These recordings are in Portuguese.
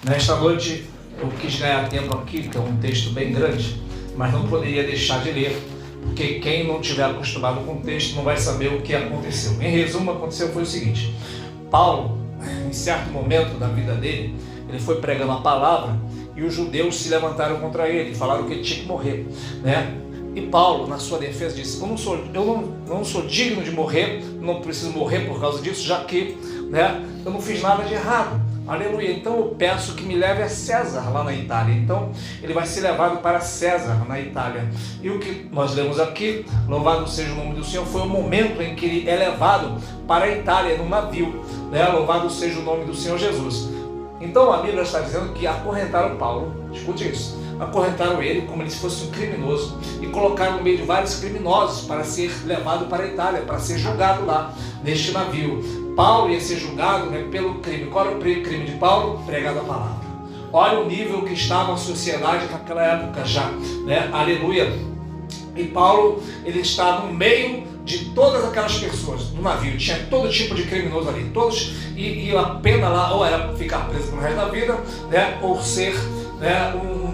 Nesta noite eu quis ganhar tempo aqui, que é um texto bem grande, mas não poderia deixar de ler, porque quem não estiver acostumado com o texto não vai saber o que aconteceu. Em resumo, aconteceu foi o seguinte: Paulo, em certo momento da vida dele, ele foi pregando a palavra e os judeus se levantaram contra ele, falaram que ele tinha que morrer, né? E Paulo, na sua defesa, disse: eu não sou digno de morrer, não preciso morrer por causa disso, já que, né, eu não fiz nada de errado. Aleluia. Então eu peço que me leve a César lá na Itália. Então ele vai ser levado para César na Itália. E o que nós lemos aqui, louvado seja o nome do Senhor, foi o momento em que ele é levado para a Itália num navio, né? Louvado seja o nome do Senhor Jesus. Então a Bíblia está dizendo que acorrentaram Paulo, escute isso, acorrentaram ele como se fosse um criminoso e colocaram no meio de vários criminosos para ser levado para a Itália, para ser julgado lá neste navio. Paulo ia ser julgado, né, pelo crime. Qual era o crime de Paulo? Pregar a palavra. Olha o nível que estava a sociedade naquela época já, né? Aleluia. E Paulo, ele está no meio de todas aquelas pessoas no navio. Tinha todo tipo de criminoso ali, todos, e a pena lá ou era ficar preso pro resto da vida, né, ou ser, né,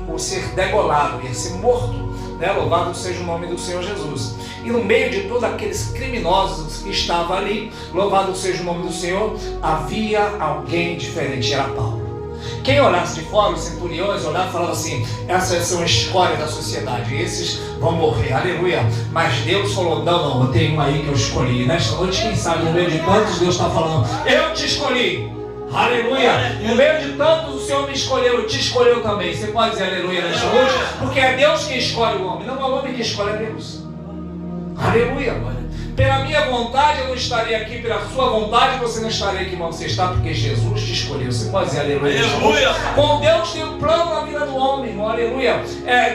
ou ser degolado, ia ser morto, né? Louvado seja o nome do Senhor Jesus. E no meio de todos aqueles criminosos que estavam ali, louvado seja o nome do Senhor, havia alguém diferente, era Paulo. Quem olhasse de fora, os centuriões olhavam e falavam assim: essas são escórias da sociedade, esses vão morrer, aleluia. Mas Deus falou: não, eu tenho um aí que eu escolhi. Nesta noite, quem sabe, no meio de tantos, Deus está falando: eu te escolhi, aleluia. No meio de tantos, o Senhor me escolheu, te escolheu também. Você pode dizer aleluia nesta noite? Porque é Deus que escolhe o homem, não é o homem que escolhe, é Deus. Aleluia. Pela minha vontade eu não estaria aqui, pela sua vontade você não estaria aqui, mas você está porque Jesus te escolheu. Você pode dizer aleluia. Aleluia. Com Deus tem um plano na vida do homem, irmão. Aleluia.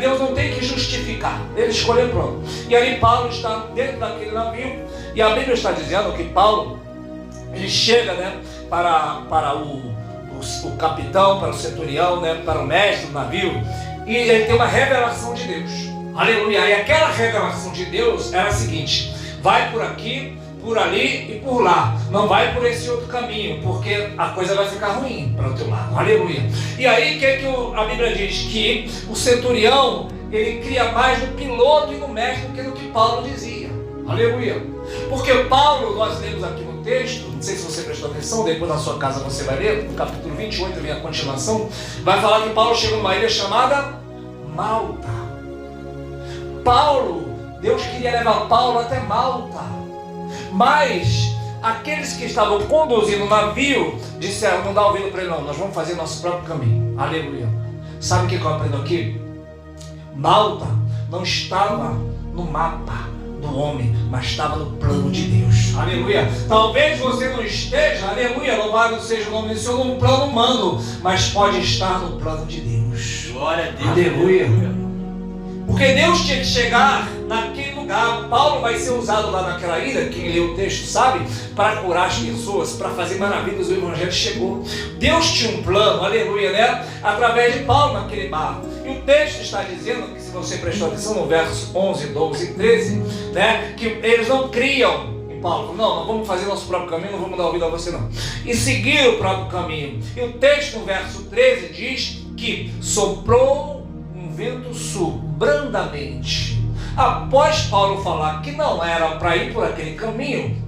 Deus não tem que justificar, ele escolheu, pronto. E aí Paulo está dentro daquele navio e a Bíblia está dizendo que Paulo, ele chega, né, para o capitão, para o centurião, né, para o mestre do navio, e ele tem uma revelação de Deus. Aleluia. E aquela revelação de Deus era a seguinte: vai por aqui, por ali e por lá. Não vai por esse outro caminho, porque a coisa vai ficar ruim para o teu lado. Aleluia. E aí, o que a Bíblia diz? Que o centurião, ele cria mais no piloto e no mestre do que no que Paulo dizia. Aleluia. Porque Paulo, nós lemos aqui no texto, não sei se você prestou atenção, depois na sua casa você vai ler, no capítulo 28 vem a continuação, vai falar que Paulo chegou numa ilha chamada Malta. Paulo, Deus queria levar Paulo até Malta, mas aqueles que estavam conduzindo o navio disseram: não dá ouvido para ele não, nós vamos fazer nosso próprio caminho. Aleluia. Sabe o que eu aprendo aqui? Malta não estava no mapa do homem, mas estava no plano de Deus. Aleluia. Talvez você não esteja, aleluia, louvado seja o nome do Senhor, num plano humano, mas pode estar no plano de Deus. Glória a Deus. Aleluia. Porque Deus tinha que chegar naquele lugar. Paulo vai ser usado lá naquela ilha, quem lê o texto sabe, para curar as pessoas, para fazer maravilhas. O Evangelho chegou. Deus tinha um plano, aleluia, né? Através de Paulo naquele barco. E o texto está dizendo que, se você prestou atenção no verso 11, 12 e 13, né, que eles não criam em Paulo. Não, nós vamos fazer nosso próprio caminho, não vamos dar ouvido a você não. E seguir o próprio caminho. E o texto no verso 13 diz que soprou um vento sul, brandamente. Após Paulo falar que não era para ir por aquele caminho,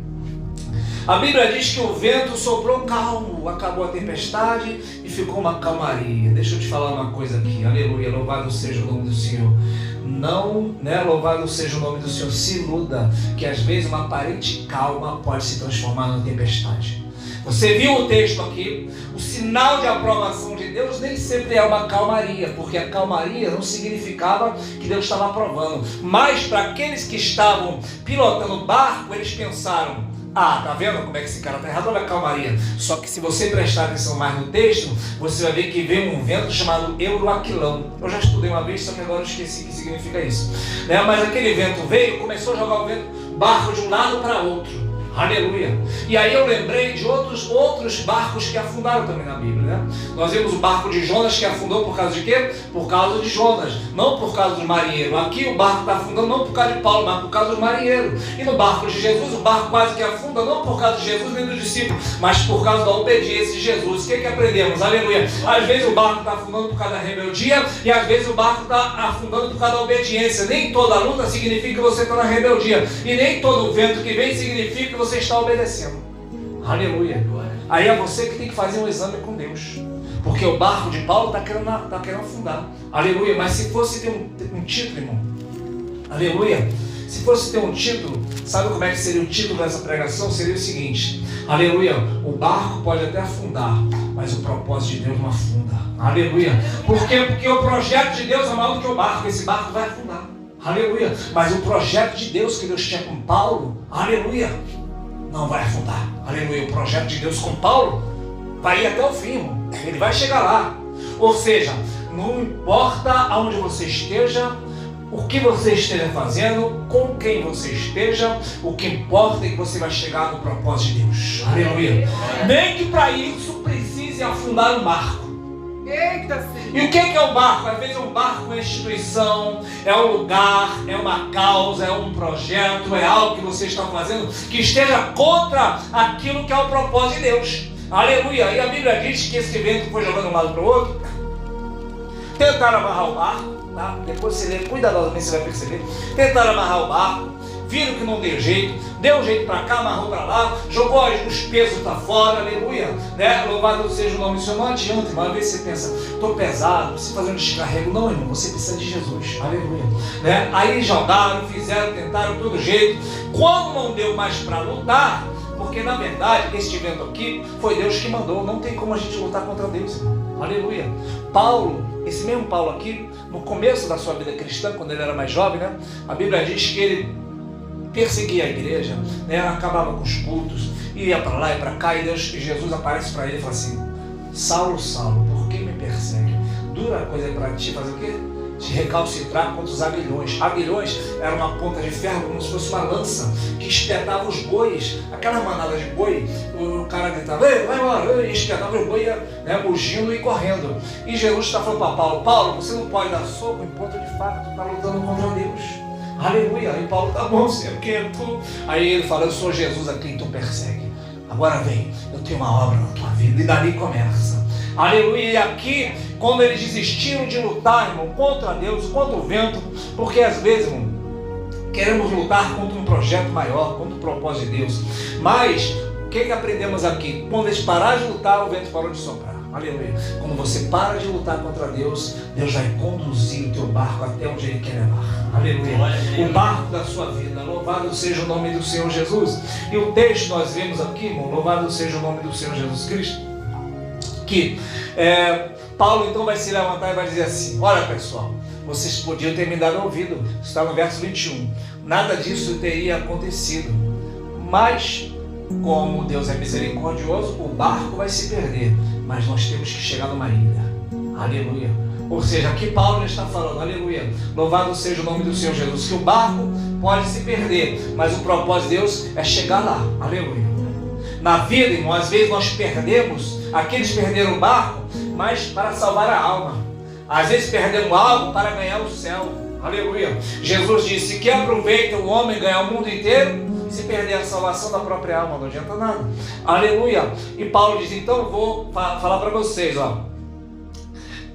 a Bíblia diz que o vento soprou calmo, acabou a tempestade e ficou uma calmaria. Deixa eu te falar uma coisa aqui, aleluia, louvado seja o nome do Senhor. Não, né, louvado seja o nome do Senhor, se iluda que às vezes uma aparente calma pode se transformar numa tempestade. Você viu o texto aqui? O sinal de aprovação de Deus nem sempre é uma calmaria, porque a calmaria não significava que Deus estava aprovando. Mas para aqueles que estavam pilotando o barco, eles pensaram: ah, tá vendo como é que esse cara está errado? Olha a calmaria. Só que se você prestar atenção mais no texto, você vai ver que veio um vento chamado Euroaquilão. Eu já estudei uma vez, só que agora eu esqueci o que significa isso, né? Mas aquele vento veio, começou a jogar o barco de um lado para outro. Aleluia. E aí eu lembrei de outros barcos que afundaram também na Bíblia, né? Nós vimos o barco de Jonas que afundou por causa de quê? Por causa de Jonas, não por causa do marinheiro. Aqui o barco está afundando não por causa de Paulo, mas por causa do marinheiro. E no barco de Jesus, o barco quase que afunda não por causa de Jesus nem dos discípulos, mas por causa da obediência de Jesus. O que aprendemos? Aleluia. Às vezes o barco está afundando por causa da rebeldia e às vezes o barco está afundando por causa da obediência. Nem toda luta significa que você está na rebeldia e nem todo vento que vem significa que você está obedecendo. Aleluia. Aí é você que tem que fazer um exame com Deus, porque o barco de Paulo está querendo afundar. Aleluia. Mas se fosse ter um título, irmão, aleluia, se fosse ter um título, sabe como é que seria o título dessa pregação? Seria o seguinte: aleluia, o barco pode até afundar, mas o propósito de Deus não afunda. Aleluia. Por quê? Porque o projeto de Deus é maior do que o barco. Esse barco vai afundar. Aleluia. Mas o projeto de Deus que Deus tinha com Paulo, aleluia, não vai afundar. Aleluia. O projeto de Deus com Paulo vai ir até o fim, irmão. Ele vai chegar lá. Ou seja, não importa aonde você esteja, o que você esteja fazendo, com quem você esteja, o que importa é que você vai chegar no propósito de Deus. Aleluia. Nem que para isso precise afundar um barco. Eita, e o que é um barco? Às vezes um barco é uma instituição, é um lugar, é uma causa, é um projeto, é algo que você está fazendo que esteja contra aquilo que é o propósito de Deus. Aleluia. E a Bíblia diz que esse vento foi jogando de um lado para o outro. Tentaram amarrar o barco, tá? Depois você lê cuidadosamente, você vai perceber. Tentaram amarrar o barco, viram que não deu jeito, deu um jeito para cá, amarrou para lá, jogou os pesos para fora, aleluia, né? Louvado seja o nome do Senhor. Não adianta, irmão. Às vezes você pensa, estou pesado, preciso fazer um descarrego. Não, irmão, você precisa de Jesus, aleluia, né? Aí jogaram, fizeram, tentaram todo jeito. Quando não deu mais para lutar, porque na verdade este vento aqui foi Deus que mandou, não tem como a gente lutar contra Deus, irmão. Aleluia. Paulo, esse mesmo Paulo aqui, no começo da sua vida cristã, quando ele era mais jovem, né? A Bíblia diz que ele perseguia a igreja, né? Acabava com os cultos, ia para lá e para cá, e Jesus aparece para ele e fala assim: Saulo, Saulo, por que me persegue? Dura coisa para ti fazer o quê? Te recalcitrar contra os aguilhões. Aguilhões era uma ponta de ferro, como se fosse uma lança, que espetava os bois. Aquela manada de boi, o cara gritava: ei, vai embora, e espetava os bois, né, mugindo e correndo. E Jesus está falando para Paulo: Paulo, você não pode dar soco em ponta de faca, tu está lutando contra Deus. Aleluia. Aí Paulo: tá bom, Senhor, quem é tu? Aí ele fala: eu sou Jesus a quem tu persegue. Agora vem, eu tenho uma obra na tua vida. E dali começa. Aleluia. E aqui, quando eles desistiram de lutar, irmão, contra Deus, contra o vento, porque às vezes, irmão, queremos lutar contra um projeto maior, contra o propósito de Deus. Mas o que aprendemos aqui? Quando eles pararam de lutar, o vento parou de soprar. Aleluia. Quando você para de lutar contra Deus, Deus vai conduzir o teu barco até onde Ele quer levar. Aleluia. O barco da sua vida. Louvado seja o nome do Senhor Jesus. E o texto nós vemos aqui, irmão, louvado seja o nome do Senhor Jesus Cristo, que Paulo então vai se levantar e vai dizer assim: olha, pessoal, vocês podiam ter me dado ouvido. Está no verso 21. Nada disso teria acontecido, mas como Deus é misericordioso, o barco vai se perder, mas nós temos que chegar numa ilha. Aleluia. Ou seja, aqui Paulo está falando, aleluia, louvado seja o nome do Senhor Jesus, que o barco pode se perder, mas o propósito de Deus é chegar lá. Aleluia. Na vida, irmão, às vezes nós perdemos, aqueles perderam o barco, mas para salvar a alma. Às vezes perderam algo para ganhar o céu. Aleluia. Jesus disse: que aproveita o homem ganhar o mundo inteiro se perder a salvação da própria alma, não adianta nada. Aleluia. E Paulo diz: então eu vou falar para vocês, ó.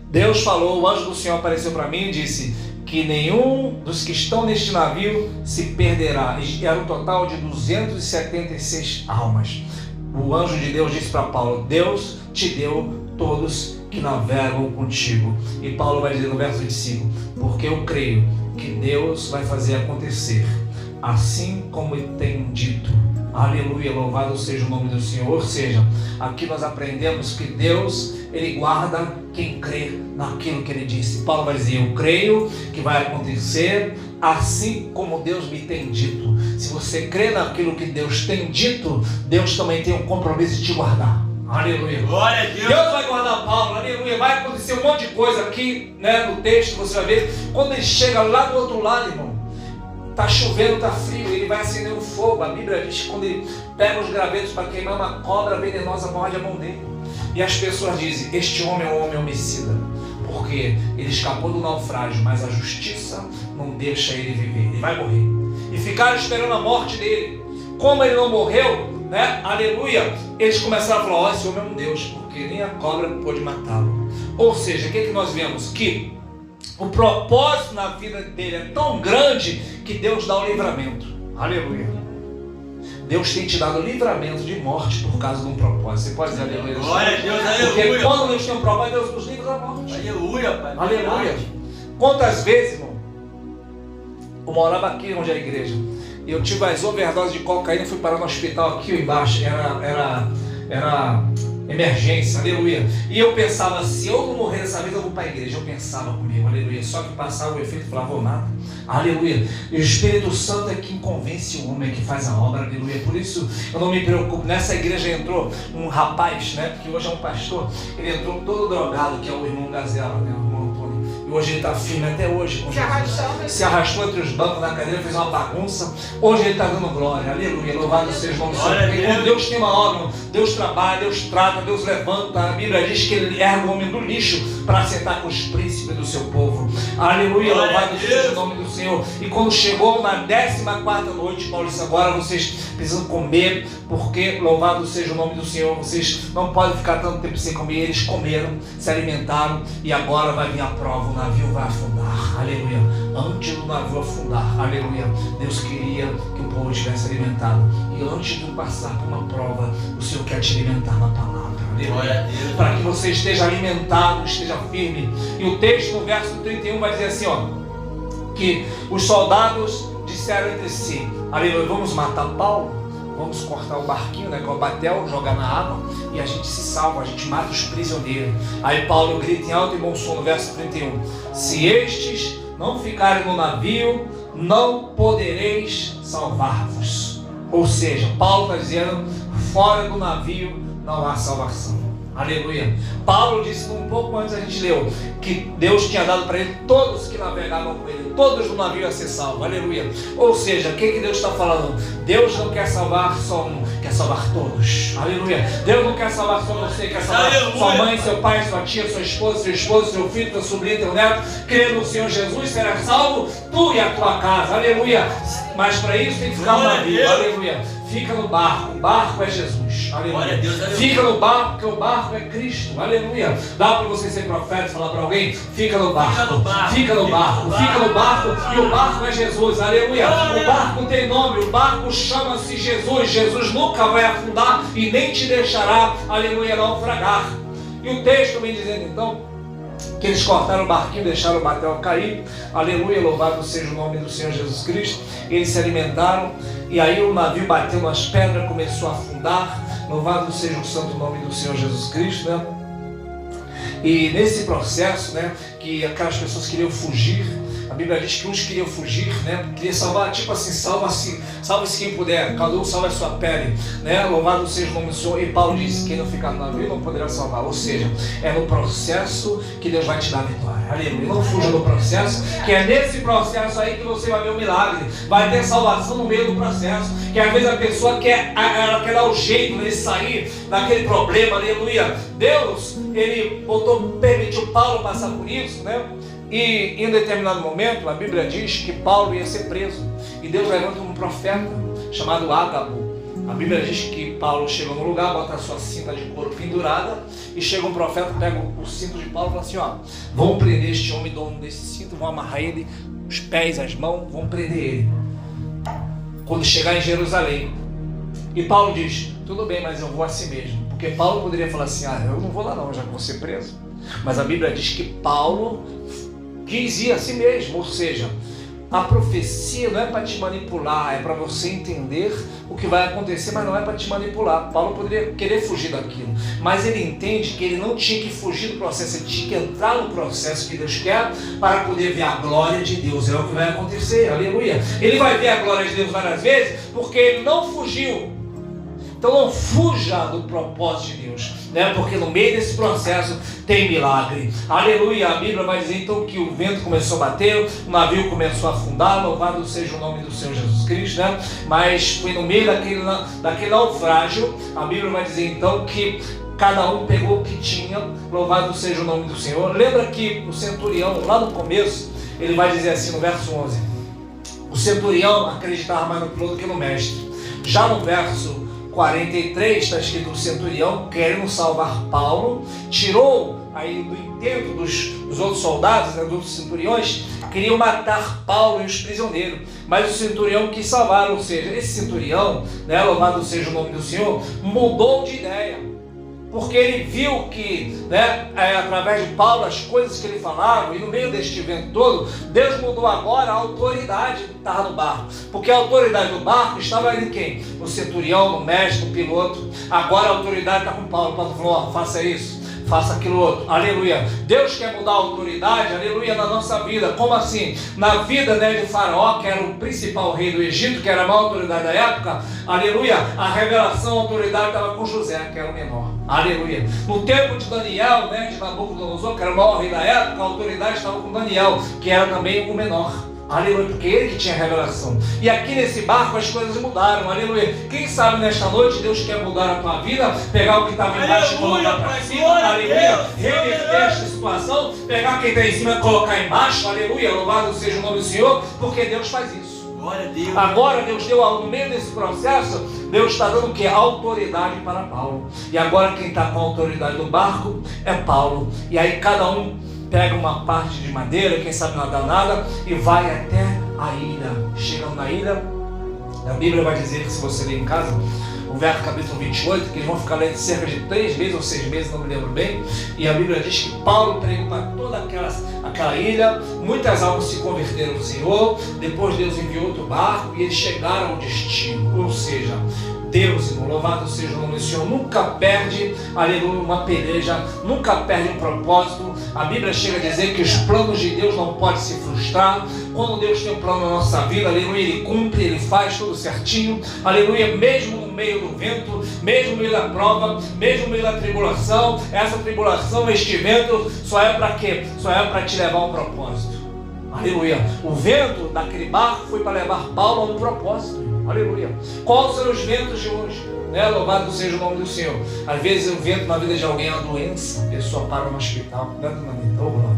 Deus falou, o anjo do Senhor apareceu para mim e disse que nenhum dos que estão neste navio se perderá. E era um total de 276 almas. O anjo de Deus disse para Paulo: Deus te deu todos que navegam contigo. E Paulo vai dizer no verso 25: porque eu creio que Deus vai fazer acontecer assim como Ele tem dito. Aleluia, louvado seja o nome do Senhor. Ou seja, aqui nós aprendemos que Deus, Ele guarda quem crê naquilo que Ele disse. Paulo vai dizer: eu creio que vai acontecer assim como Deus me tem dito. Se você crê naquilo que Deus tem dito, Deus também tem um compromisso de te guardar. Aleluia. Glória a Deus. Deus vai guardar Paulo. Aleluia. Vai acontecer um monte de coisa aqui, né, no texto, você vai ver. Quando ele chega lá do outro lado, irmão, Está chovendo, está frio, ele vai acender um fogo. A Bíblia diz que quando ele pega os gravetos para queimar, uma cobra venenosa morde a mão dele. E as pessoas dizem, este homem é um homem homicida, porque ele escapou do naufrágio, mas a justiça não deixa ele viver, ele vai morrer. E ficaram esperando a morte dele. Como ele não morreu, né? Aleluia, eles começaram a falar, ó, esse homem é um Deus, porque nem a cobra pôde matá-lo. Ou seja, o que nós vemos? Que o propósito na vida dele é tão grande que Deus dá o livramento. Aleluia. Deus tem te dado livramento de morte por causa de um propósito. Você pode dizer aleluia? Glória a Deus, aleluia. Porque quando Deus tem um propósito, Deus nos livra da morte. Aleluia, Pai. Aleluia. Quantas vezes, irmão, eu morava aqui onde é a igreja, e eu tive as overdoses de cocaína e fui parar no hospital aqui embaixo. Era emergência, aleluia. E eu pensava, se eu não morrer dessa vez, eu vou para a igreja. Eu pensava comigo, aleluia. Só que passava o efeito e falava, vou nada, aleluia. E o Espírito Santo é quem convence o homem, é que faz a obra, aleluia. Por isso eu não me preocupo. Nessa igreja entrou um rapaz, né, que hoje é um pastor. Ele entrou todo drogado, que é o irmão Gazela, né, o irmão Antônio. E hoje ele está firme até hoje. Se arrastou entre os bancos da cadeira, fez uma bagunça. Hoje ele está dando glória, aleluia. Louvado seja o nome do Senhor. Porque quando Deus tem uma obra, Deus trabalha, Deus trata, Deus levanta. A Bíblia diz que ele ergue o homem do lixo para sentar com os príncipes do seu povo. Aleluia, louvado seja o nome do Senhor. E quando chegou na 14ª noite, Paulo disse, agora vocês precisam comer, porque louvado seja o nome do Senhor. Vocês não podem ficar tanto tempo sem comer. Eles comeram, se alimentaram, e agora vai vir a prova. O navio vai afundar, aleluia. Antes do navio afundar, aleluia, Deus queria que o povo estivesse alimentado. E antes de passar por uma prova, o Senhor quer te alimentar na palavra, aleluia, para que você esteja alimentado, esteja firme. E o texto no verso 31 vai dizer assim, ó, que os soldados disseram entre si, aleluia, vamos matar Paulo, vamos cortar o barquinho, né, com o batel, jogar na água, e a gente se salva, a gente mata os prisioneiros. Aí Paulo grita em alto e bom som no verso 31, se estes não ficarem no navio, não podereis salvar-vos. Ou seja, Paulo está dizendo, fora do navio não há salvação. Aleluia. Paulo disse um pouco antes, a gente leu, que Deus tinha dado para ele todos que navegavam com ele, todos no navio a ser salvos. Aleluia. Ou seja, o que Deus está falando? Deus não quer salvar só um, quer salvar todos. Aleluia. Deus não quer salvar só você, quer salvar sua mãe, seu pai, sua tia, sua esposa, seu esposo, seu filho, seu sobrinho, teu neto. Crê no Senhor Jesus, será salvo tu e a tua casa. Aleluia. Mas para isso tem que ficar no navio. Aleluia. Fica no barco, o barco é Jesus, aleluia. Deus, aleluia. Fica no barco, porque o barco é Cristo, aleluia. Dá para você ser profeta e falar para alguém, fica no barco, fica no barco, fica no barco, e o barco é Jesus, aleluia. O barco tem nome, o barco chama-se Jesus. Jesus nunca vai afundar e nem te deixará, aleluia, naufragar. E o texto vem dizendo então, que eles cortaram o barquinho, deixaram o batel cair, aleluia, louvado seja o nome do Senhor Jesus Cristo. Eles se alimentaram, e aí o navio bateu nas pedras, começou a afundar, louvado seja o santo nome do Senhor Jesus Cristo, né? E nesse processo, né, que aquelas pessoas queriam fugir, a Bíblia diz que uns queriam fugir, né? Queria salvar, tipo assim, salva-se quem puder, cada um salva a sua pele, né? Louvado seja o nome do Senhor. E Paulo diz, quem não ficar no navio não poderá salvar. Ou seja, é no processo que Deus vai te dar a vitória. Aleluia. Não fuja do processo, que é nesse processo aí que você vai ver o milagre. Vai ter salvação no meio do processo. Que às vezes a pessoa ela quer dar o jeito de sair daquele problema, aleluia. Deus, ele permitiu Paulo passar por isso, né? E em determinado momento, a Bíblia diz que Paulo ia ser preso. E Deus levanta um profeta chamado Ágabo. A Bíblia diz que Paulo chega no lugar, bota a sua cinta de couro pendurada, e chega um profeta, pega o cinto de Paulo e fala assim, ó, vão prender este homem, dono desse cinto, vão amarrar ele, os pés, as mãos, vão prender ele. Quando chegar em Jerusalém. E Paulo diz, tudo bem, mas eu vou assim mesmo. Porque Paulo poderia falar assim, eu não vou lá não, já que vou ser preso. Mas a Bíblia diz que Paulo quis ir a si mesmo, ou seja, a profecia não é para te manipular, é para você entender o que vai acontecer, mas não é para te manipular. Paulo poderia querer fugir daquilo, mas ele entende que ele não tinha que fugir do processo, ele tinha que entrar no processo que Deus quer para poder ver a glória de Deus. É o que vai acontecer, aleluia. Ele vai ver a glória de Deus várias vezes porque ele não fugiu. Então não fuja do propósito de Deus, né? Porque no meio desse processo tem milagre. Aleluia. A Bíblia vai dizer então que o vento começou a bater, o navio começou a afundar, louvado seja o nome do Senhor Jesus Cristo, né? Mas foi no meio daquele naufrágio, a Bíblia vai dizer então que cada um pegou o que tinha, louvado seja o nome do Senhor. Lembra que o centurião, lá no começo, ele vai dizer assim no verso 11, o centurião acreditava mais no piloto que no mestre. Já no verso 43 está escrito: o centurião, querendo salvar Paulo, tirou aí do intento dos outros soldados, né, dos outros centuriões, queriam matar Paulo e os prisioneiros, mas o centurião quis salvar. Ou seja, esse centurião, né, louvado seja o nome do Senhor, mudou de ideia, porque ele viu que, né, através de Paulo, as coisas que ele falava, e no meio deste evento todo, Deus mudou agora a autoridade que estava no barco, porque a autoridade do barco estava em quem? No centurião, no mestre, no piloto. Agora a autoridade está com Paulo. Paulo falou: ó, faça isso, faça aquilo outro. Aleluia. Deus quer mudar a autoridade, aleluia, na nossa vida. Como assim? Na vida, né, de Faraó, que era o principal rei do Egito, que era a maior autoridade da época, aleluia, a revelação, a autoridade estava com José, que era o menor. Aleluia. No tempo de Daniel, né, de Nabucodonosor, que era o maior rei da época, a autoridade estava com Daniel, que era também o menor. Aleluia, porque ele que tinha revelação. E aqui nesse barco as coisas mudaram. Aleluia. Quem sabe nesta noite Deus quer mudar a tua vida, pegar o que estava embaixo e colocar para cima. Aleluia. Reverter esta situação, pegar quem está em cima e colocar embaixo. Aleluia. Louvado seja o nome do Senhor, porque Deus faz isso. Glória a Deus. Agora Deus deu, no meio desse processo, Deus está dando o que? Autoridade para Paulo. E agora quem está com a autoridade do barco é Paulo. E aí cada um pega uma parte de madeira, quem sabe nadar nada, e vai até a ilha. Chegando na ilha, a Bíblia vai dizer que, se você ler em casa, o verso capítulo 28, que eles vão ficar lendo cerca de 3 meses ou 6 meses, não me lembro bem, e a Bíblia diz que Paulo pregou para toda aquela ilha, muitas almas se converteram ao Senhor, depois Deus enviou outro barco, e eles chegaram ao destino. Ou seja, Deus, irmão, louvado seja o nome do Senhor, nunca perde, aleluia, uma peleja, nunca perde um propósito. A Bíblia chega a dizer que os planos de Deus não podem se frustrar. Quando Deus tem um plano na nossa vida, aleluia, Ele cumpre, Ele faz tudo certinho, aleluia, mesmo no meio do vento, mesmo no meio da prova, mesmo no meio da tribulação. Essa tribulação, este vento, só é para quê? Só é para te levar a um propósito. Aleluia. O vento daquele barco foi para levar Paulo a um propósito. Aleluia. Quais são os ventos de hoje? Né? Louvado seja o nome do Senhor. Às vezes o vento na vida de alguém é uma doença, a pessoa para no hospital, dentro da glória.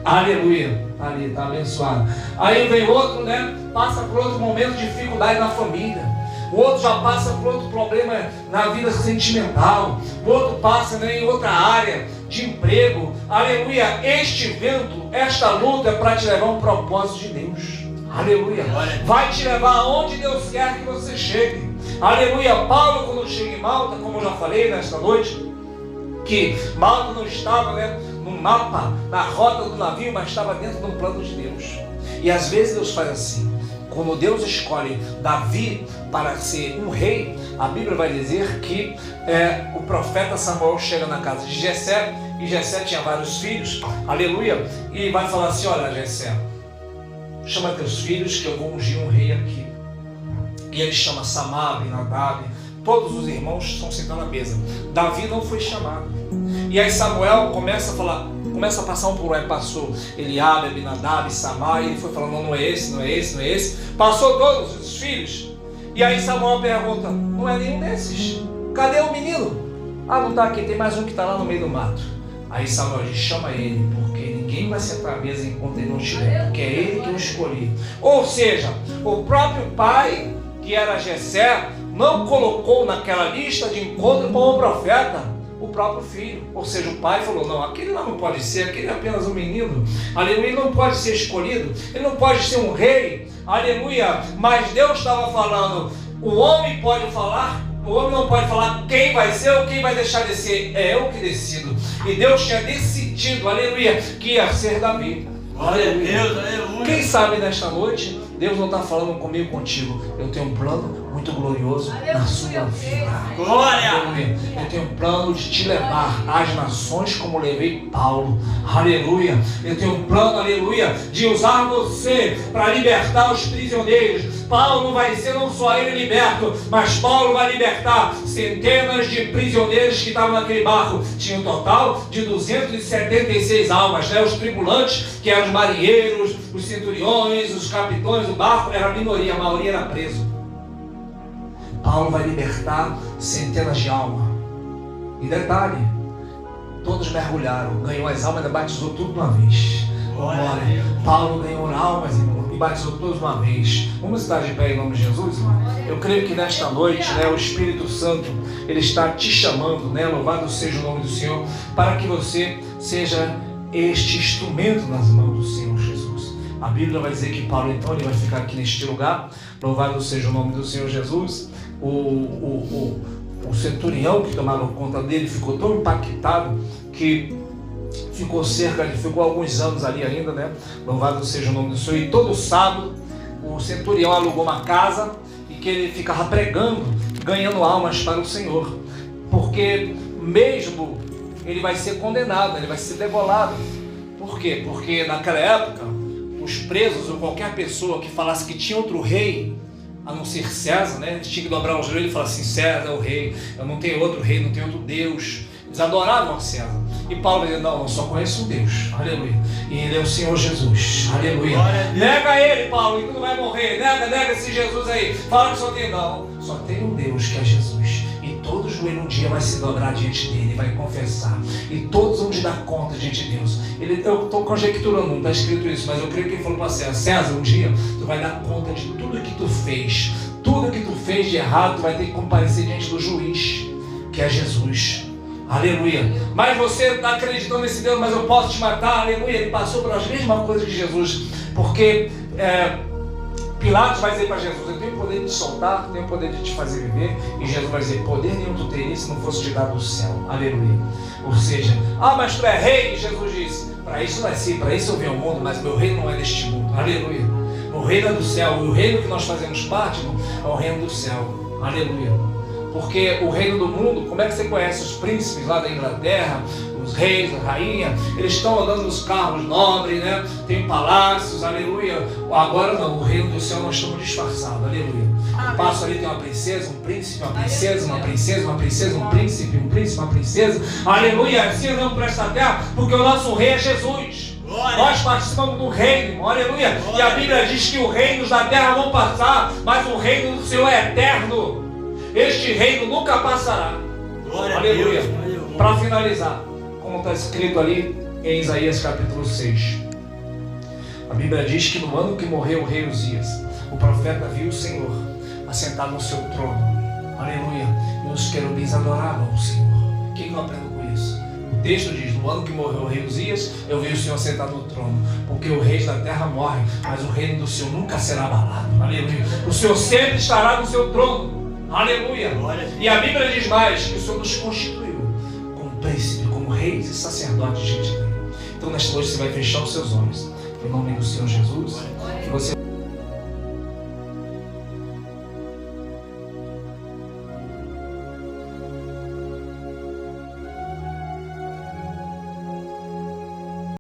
Aleluia. Ali, está abençoado. Aí vem outro, né? Passa por outro momento de dificuldade na família. O outro já passa por outro problema na vida sentimental. O outro passa, né, em outra área de emprego. Aleluia. Este vento, esta luta é para te levar a um propósito de Deus. Aleluia. Vai te levar aonde Deus quer que você chegue. Aleluia. Paulo, quando chega em Malta, como eu já falei nesta noite, que Malta não estava, né, no mapa, na rota do navio, mas estava dentro de um plano de Deus. E às vezes Deus faz assim. Quando Deus escolhe Davi para ser um rei, a Bíblia vai dizer que o profeta Samuel chega na casa de Jessé, e Jessé tinha vários filhos, aleluia, e vai falar assim: olha, Jessé, chama teus filhos que eu vou ungir um rei aqui. E ele chama Samar, Abinadab, todos os irmãos estão sentados na mesa. Davi não foi chamado. E aí Samuel começa a falar, começa a passar um por um. Aí passou Eliabe, Abinadab, Samar, e ele foi falando: não é esse, não é esse, não é esse. Passou todos os filhos. E aí Samuel pergunta: não é nenhum desses? Cadê o menino? Ah, não está aqui, tem mais um que está lá no meio do mato. Aí Samuel diz: chama ele, porque ninguém vai sentar à mesa enquanto ele não estiver, porque é ele que eu escolhi. Ou seja, o próprio pai, que era Jessé, não colocou naquela lista de encontro com o profeta o próprio filho. Ou seja, o pai falou: não, aquele lá não pode ser, aquele é apenas um menino. Aleluia, ele não pode ser escolhido, ele não pode ser um rei. Aleluia, mas Deus estava falando: o homem pode falar, o homem não pode falar quem vai ser ou quem vai deixar de ser, é eu que decido. E Deus tinha decidido, aleluia, que ia ser Davi. Glória a Deus, aleluia. Quem sabe nesta noite Deus não está falando comigo, contigo. Eu tenho um plano muito glorioso na sua vida. Glória! Eu tenho um plano de te levar às nações como levei Paulo. Aleluia! Eu tenho um plano, aleluia, de usar você para libertar os prisioneiros. Paulo vai ser não só ele liberto, mas Paulo vai libertar centenas de prisioneiros que estavam naquele barco. Tinha um total de 276 almas, né? Os tripulantes, que eram os marinheiros, os centuriões, os capitões do barco, era a minoria, a maioria era preso. Paulo vai libertar centenas de almas. E detalhe, todos mergulharam, ganhou as almas e batizou tudo de uma vez. Glória. Paulo ganhou almas, irmão, e batizou todos de uma vez. Vamos estar de pé em nome de Jesus, irmão? Eu creio que nesta noite, né, o Espírito Santo, ele está te chamando, né, louvado seja o nome do Senhor, para que você seja este instrumento nas mãos do Senhor Jesus. A Bíblia vai dizer que Paulo, então, ele vai ficar aqui neste lugar. Louvado seja o nome do Senhor Jesus. O centurião que tomava conta dele ficou tão impactado que ficou alguns anos ali ainda, né? Louvado seja o nome do Senhor. E todo sábado o centurião alugou uma casa e que ele ficava pregando, ganhando almas para o Senhor, porque mesmo ele vai ser condenado, ele vai ser degolado. Por quê? Porque naquela época os presos ou qualquer pessoa que falasse que tinha outro rei a não ser César, né? Eles tinham que dobrar o joelho e falar assim: César é o rei, eu não tenho outro rei, não tenho outro Deus. Eles adoravam a César. E Paulo vai dizer: não, eu só conheço um Deus, aleluia, e ele é o Senhor Jesus, aleluia. Nega ele, Paulo, e tu vai morrer. Nega esse Jesus aí. Fala que só tem, não, só tem um Deus que é Jesus. E todo joelho um dia vai se dobrar diante dele, vai confessar, e todos vão te dar conta diante de Deus. Eu estou conjecturando, não está escrito isso, mas eu creio que ele falou para César: César, um dia tu vai dar conta de tudo que tu fez. Tudo que tu fez de errado, tu vai ter que comparecer diante do juiz, que é Jesus. Aleluia. Mas você está acreditando nesse Deus, mas eu posso te matar. Aleluia. Ele passou pelas mesmas coisas que Jesus, porque Pilatos vai dizer para Jesus: eu tenho poder de te soltar, tenho poder de te fazer viver. E Jesus vai dizer: poder nenhum tu teria se não fosse te dado do céu. Aleluia. Ou seja, mas tu é rei. E Jesus disse: para isso nasci, para isso eu vim ao mundo, mas meu reino não é deste mundo. Aleluia. O reino é do céu. E o reino que nós fazemos parte é o reino do céu. Aleluia. Porque o reino do mundo, como é que você conhece os príncipes lá da Inglaterra, os reis, a rainha? Eles estão andando nos carros nobres, né? Tem palácios, aleluia. Agora não, o reino do céu nós estamos disfarçados, aleluia. Eu passo ali, tem uma princesa, um príncipe, uma princesa, uma princesa, uma princesa, um príncipe, uma princesa, aleluia. Assim andamos por esta terra, porque o nosso rei é Jesus. Glória. Nós participamos do reino, aleluia. Glória. E a Bíblia diz que os reinos da terra vão passar, mas o reino do Senhor é eterno. Este reino nunca passará. Glória aleluia. Para finalizar, como está escrito ali em Isaías capítulo 6, a Bíblia diz que no ano que morreu o rei Uzias, o profeta viu o Senhor assentado no seu trono. Aleluia. E os querubins adoravam o Senhor. Quem não aprendeu com isso? O texto diz: no ano que morreu o rei Uzias, eu vi o Senhor sentado no trono. Porque o rei da terra morre, mas o reino do Senhor nunca será abalado. Aleluia. O Senhor sempre estará no seu trono. Aleluia. E a Bíblia diz mais: que o Senhor nos constituiu como príncipe, como reis e sacerdotes diante dele. Então nesta noite você vai fechar os seus olhos em nome do Senhor Jesus, que você